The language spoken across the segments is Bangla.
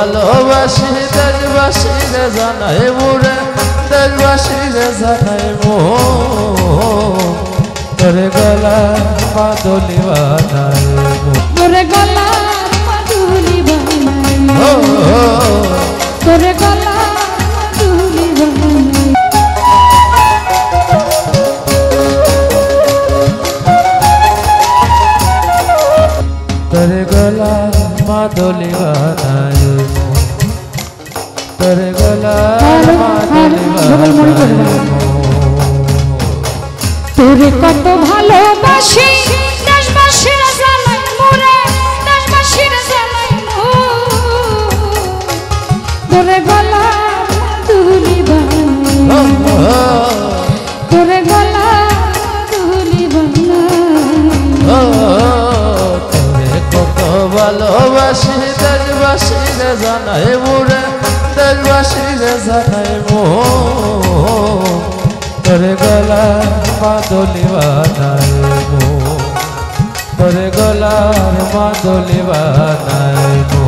ভালোবাসি দেশবাসীরে জানাই মোরে দেশবাসীরে জানাই মো তোরে গলা মাদলি বানাই মো তোরে গলা মাদলি বানাই মো তোরে গলা মাদলি বানাই তোরে গলা মাদলি বানাই মো তোরে গলা মাদলি বানাই মো তোরে কত ভালোবাসি দেশবাসীরা জানাই মোরে দেশবাসীরা জানাই মো তোরে গলা মাদলি বানাই মো তোরে গলা মাদলি বানাই তোরে কত ভালোবাসি দেশবাসীরে জানাই মোরে দেশবাসীরে জানাই মো তোরে গলা মাদলি বানাই মো তোরে গলার মাদলি বানাই মো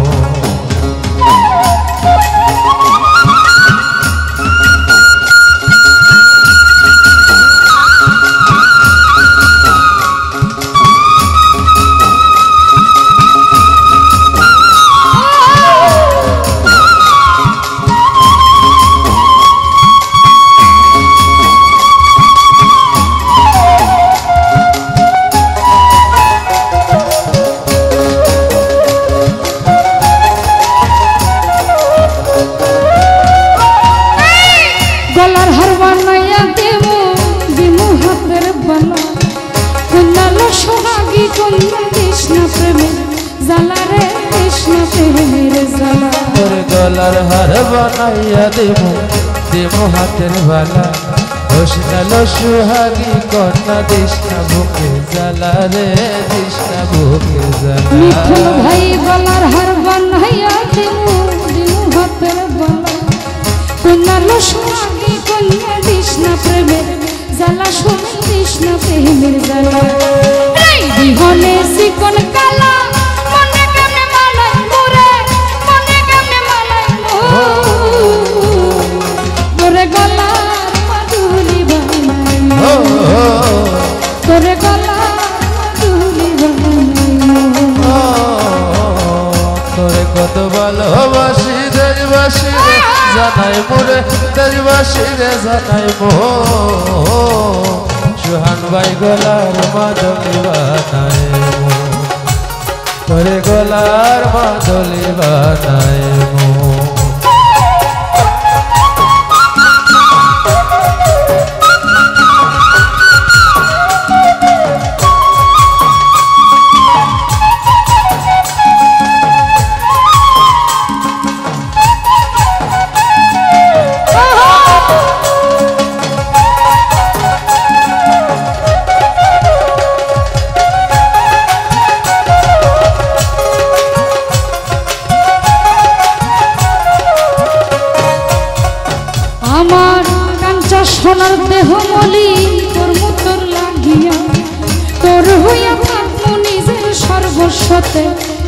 গলার হার বানাইয়া দেবো দেবো হাতের বালা হোসনালো সুহাগী কন্যা দিশনা বুকে জ্বালা রে দিশনা বুকে জ্বালা মিঠুন ভাই গলার হার বানাইয়া দেবো দেবো হাতের বালা হোসনালো সুহাগী কন্যা দিশনা প্রেমের জ্বালা শুনে দিশনা প্রেমের জ্বালা এই বিহনে চিকন কালা তোরে গলা মাদলি বানাই মো তোরে গলা মাদলি বানাই মো তোরে কত ভালোবাসি দেশবাসীরে জানাই মোরে দেশবাসীরে জানাই মো সুহান ভাই গলার মাদলি বানাই মো তোরে গলার মাদলি বানাই মো সোনার দেহ মলি তোর মুতর লাগিয়া তোর হইয়া থাকবো নিজের সর্বস্বতে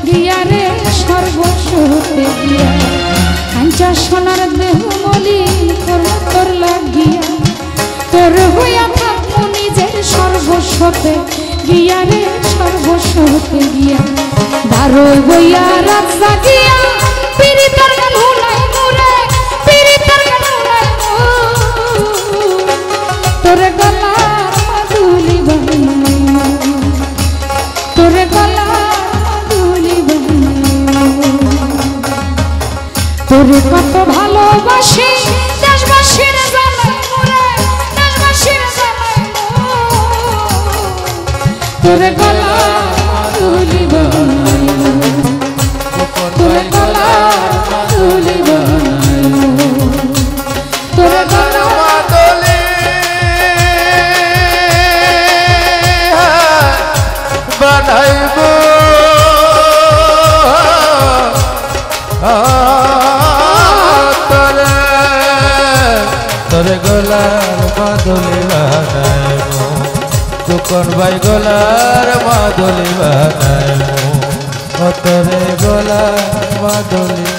গিয়া রে সর্বস্বতে গিয়া কাঞ্চা সোনার দেহ মলি তোর মুতর লাগিয়া তোর হইয়া থাকবো নিজের সর্বস্বতে গিয়া রে সর্বস্বতে গিয়া বারো বইয়া রাত জাগিয়া পীড়িতার গান হুলাই মোরে পীড়িতার গান হুলাই তোরে গলা মাদলি বানাই মো তোরে গলা মাদলি বানাই মো তোরে কত ভালোবাসি দেশবাসীরে জানাই মোরে দেশবাসীরে জানাই মো তোরে গলা মাদলি বানাই মো তোরে গলা মাদলি বানাই মো তোরে গলা বানাইব তোরে গলার মাদলি বানাইব দুকন ভাই গলার মাদলি বানাইব তোরে গলার মাদলি